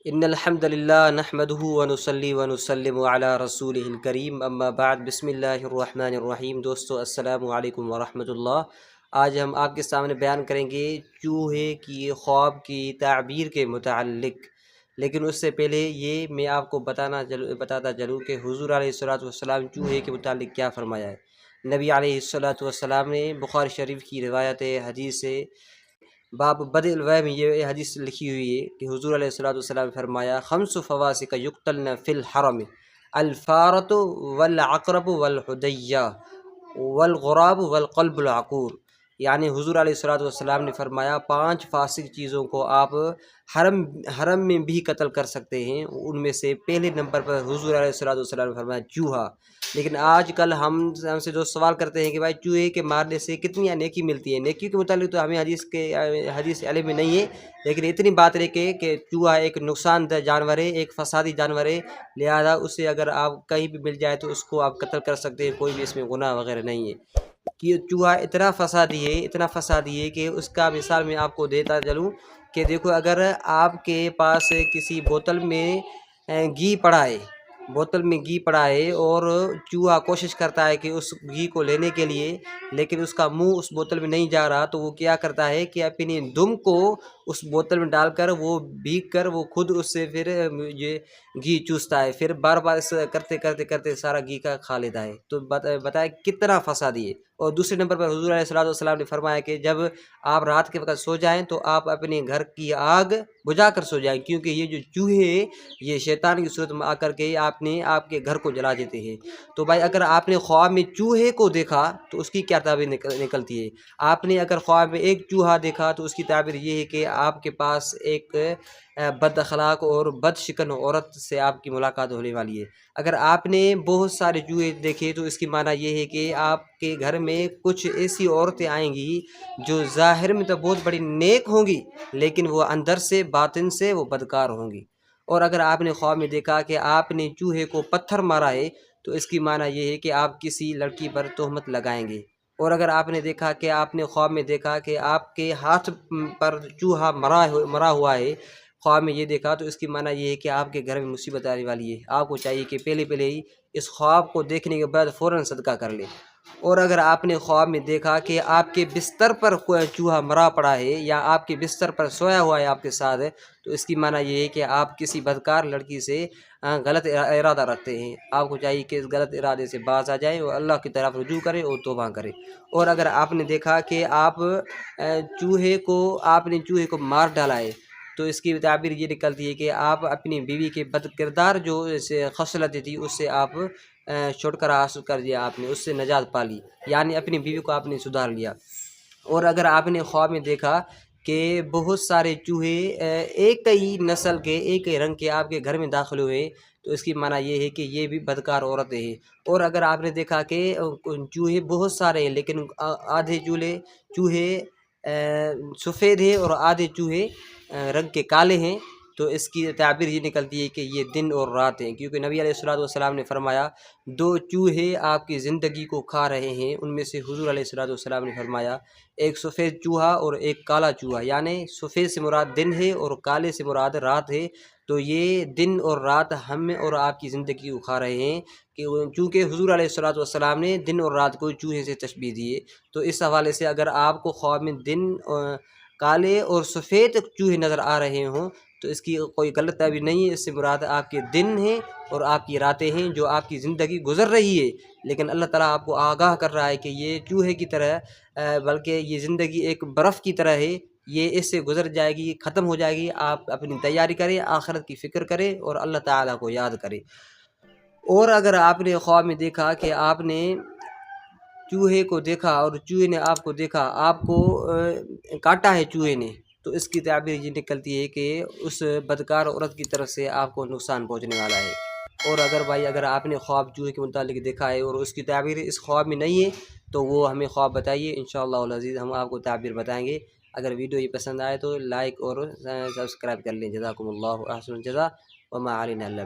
ان الحمد للہ نحمده ونصلی ونسلم علی رسولہ الکریم اما بعد بسم اللہ الرحمن الرحیم۔ دوستو السلام علیکم ورحمۃ اللہ۔ آج ہم آپ کے سامنے بیان کریں گے چوہے کی خواب کی تعبیر کے متعلق، لیکن اس سے پہلے یہ میں آپ کو بتاتا چلوں کہ حضور علیہ الصلوۃ والسلام چوہے کے متعلق کیا فرمایا ہے۔ نبی علیہ الصلوۃ والسلام نے بخاری شریف کی روایت حدیث سے باب بدء الوحی میں یہ حدیث لکھی ہوئی ہے کہ حضور علیہ الصلوۃ والسلام نے فرمایا خمس فواسق یقتلن فی الحرم الفارۃ والعقرب والحدیہ والغراب والقلب العقور، یعنی حضور علیہ الصلوۃ والسلام نے فرمایا 5 فاسق چیزوں کو آپ حرم میں بھی قتل کر سکتے ہیں۔ ان میں سے پہلے نمبر پر حضور علیہ الصلوۃ والسلام نے فرمایا چوہا۔ لیکن آج کل ہم سے جو سوال کرتے ہیں کہ بھائی چوہے کے مارنے سے کتنی نیکی ملتی ہے، نیکی کے متعلق تو ہمیں حدیث علم میں نہیں ہے، لیکن اتنی بات ہے کہ چوہا ایک نقصان دہ جانور ہے، ایک فسادی جانور ہے، لہذا اسے اگر آپ کہیں بھی مل جائے تو اس کو آپ قتل کر سکتے ہیں، کوئی بھی اس میں گناہ وغیرہ نہیں ہے۔ کہ چوہا اتنا فسادی ہے کہ اس کا مثال میں آپ کو دیتا چلوں کہ دیکھو، اگر آپ کے پاس کسی بوتل میں گھی پڑا ہے اور چوہا کوشش کرتا ہے کہ اس گھی کو لینے کے لیے، لیکن اس کا منہ اس بوتل میں نہیں جا رہا، تو وہ کیا کرتا ہے کہ اپنی دم کو اس بوتل میں ڈال کر وہ بھیگ کر وہ خود اس سے پھر یہ گھی چوستا ہے، پھر بار بار اس کرتے سارا گھی کا کھا لیتا ہے۔ تو بتائے کتنا فسادی ہے۔ اور دوسرے نمبر پر حضور علیہ السلام نے فرمایا کہ جب آپ رات کے وقت سو جائیں تو آپ اپنے گھر کی آگ بجھا کر سو جائیں، کیونکہ یہ جو چوہے یہ شیطان کی صورت میں آ کر کے آپ کے گھر کو جلا دیتے ہیں۔ تو بھائی اگر آپ نے خواب میں چوہے کو دیکھا تو اس کی کیا تعبیر نکلتی ہے؟ آپ نے اگر خواب میں ایک چوہا دیکھا تو اس کی تعبیر یہ ہے کہ آپ کے پاس ایک بد اخلاق اور بد شکن عورت سے آپ کی ملاقات ہونے والی ہے۔ اگر آپ نے بہت سارے چوہے دیکھے تو اس کی معنی یہ ہے کہ آپ کے گھر میں کچھ ایسی عورتیں آئیں گی جو ظاہر میں تو بہت بڑی نیک ہوں گی، لیکن وہ اندر سے باطن سے وہ بدکار ہوں گی۔ اور اگر آپ نے خواب میں دیکھا کہ آپ نے چوہے کو پتھر مارا ہے تو اس کی معنی یہ ہے کہ آپ کسی لڑکی پر تہمت لگائیں گے۔ اور اگر آپ نے دیکھا کہ آپ نے خواب میں دیکھا کہ آپ کے ہاتھ پر چوہا مرا ہوا ہے، خواب میں یہ دیکھا، تو اس کی معنی یہ ہے کہ آپ کے گھر میں مصیبت آنے والی ہے۔ آپ کو چاہیے کہ پہلے ہی اس خواب کو دیکھنے کے بعد فوراً صدقہ کر لیں۔ اور اگر آپ نے خواب میں دیکھا کہ آپ کے بستر پر کوئی چوہا مرا پڑا ہے یا آپ کے بستر پر سویا ہوا ہے آپ کے ساتھ، تو اس کی معنی یہ ہے کہ آپ کسی بدکار لڑکی سے غلط ارادہ رکھتے ہیں۔ آپ کو چاہیے کہ اس غلط ارادے سے باز آ جائیں اور اللہ کی طرف رجوع کریں اور توبہ کریں۔ اور اگر آپ نے دیکھا کہ آپ نے چوہے کو مار ڈالا ہے تو اس کی تعبیر یہ نکلتی ہے کہ آپ اپنی بیوی کے بد کردار جو خصلت تھی اس سے آپ چھٹکارا حاصل کر دیا، آپ نے اس سے نجات پا لی، یعنی اپنی بیوی کو آپ نے سدھار لیا۔ اور اگر آپ نے خواب میں دیکھا کہ بہت سارے چوہے ایک ہی نسل کے ایک ہی رنگ کے آپ کے گھر میں داخل ہوئے تو اس کی معنی یہ ہے کہ یہ بھی بدکار عورتیں ہیں۔ اور اگر آپ نے دیکھا کہ چوہے بہت سارے ہیں لیکن آدھے چوہے سفید ہیں اور آدھے چوہے رنگ کے کالے ہیں، تو اس کی تعبیر یہ نکلتی ہے کہ یہ دن اور رات ہیں، کیونکہ نبی علیہ الصلوۃ والسلام نے فرمایا 2 چوہے آپ کی زندگی کو کھا رہے ہیں۔ ان میں سے حضور علیہ الصلوۃ والسلام نے فرمایا ایک سفید چوہا اور ایک کالا چوہا، یعنی سفید سے مراد دن ہے اور کالے سے مراد رات ہے۔ تو یہ دن اور رات ہم اور آپ کی زندگی کو کھا رہے ہیں، کہ چونکہ حضور علیہ الصلوۃ والسلام نے دن اور رات کو چوہے سے تشبیہ دی ہے۔ تو اس حوالے سے اگر آپ کو خواب میں دن کالے اور سفید چوہے نظر آ رہے ہوں تو اس کی کوئی غلط تعبیر نہیں ہے، اس سے مراد آپ کے دن ہیں اور آپ کی راتیں ہیں جو آپ کی زندگی گزر رہی ہے، لیکن اللہ تعالیٰ آپ کو آگاہ کر رہا ہے کہ یہ چوہے کی طرح بلکہ یہ زندگی ایک برف کی طرح ہے، یہ اس سے گزر جائے گی، ختم ہو جائے گی۔ آپ اپنی تیاری کریں، آخرت کی فکر کریں اور اللہ تعالیٰ کو یاد کریں۔ اور اگر آپ نے خواب میں دیکھا کہ آپ نے چوہے کو دیکھا اور چوہے نے آپ کو دیکھا، آپ کو کاٹا ہے چوہے نے، تو اس کی تعبیر یہ نکلتی ہے کہ اس بدکار عورت کی طرف سے آپ کو نقصان پہنچنے والا ہے۔ اور اگر آپ نے خواب چوہے کے متعلق دیکھا ہے اور اس کی تعبیر اس خواب میں نہیں ہے تو وہ ہمیں خواب بتائیے، انشاءاللہ العزیز ہم آپ کو تعبیر بتائیں گے۔ اگر ویڈیو یہ پسند آئے تو لائک اور سبسکرائب کر لیں۔ جزاکم اللہ احسن الجزا وما علینا الا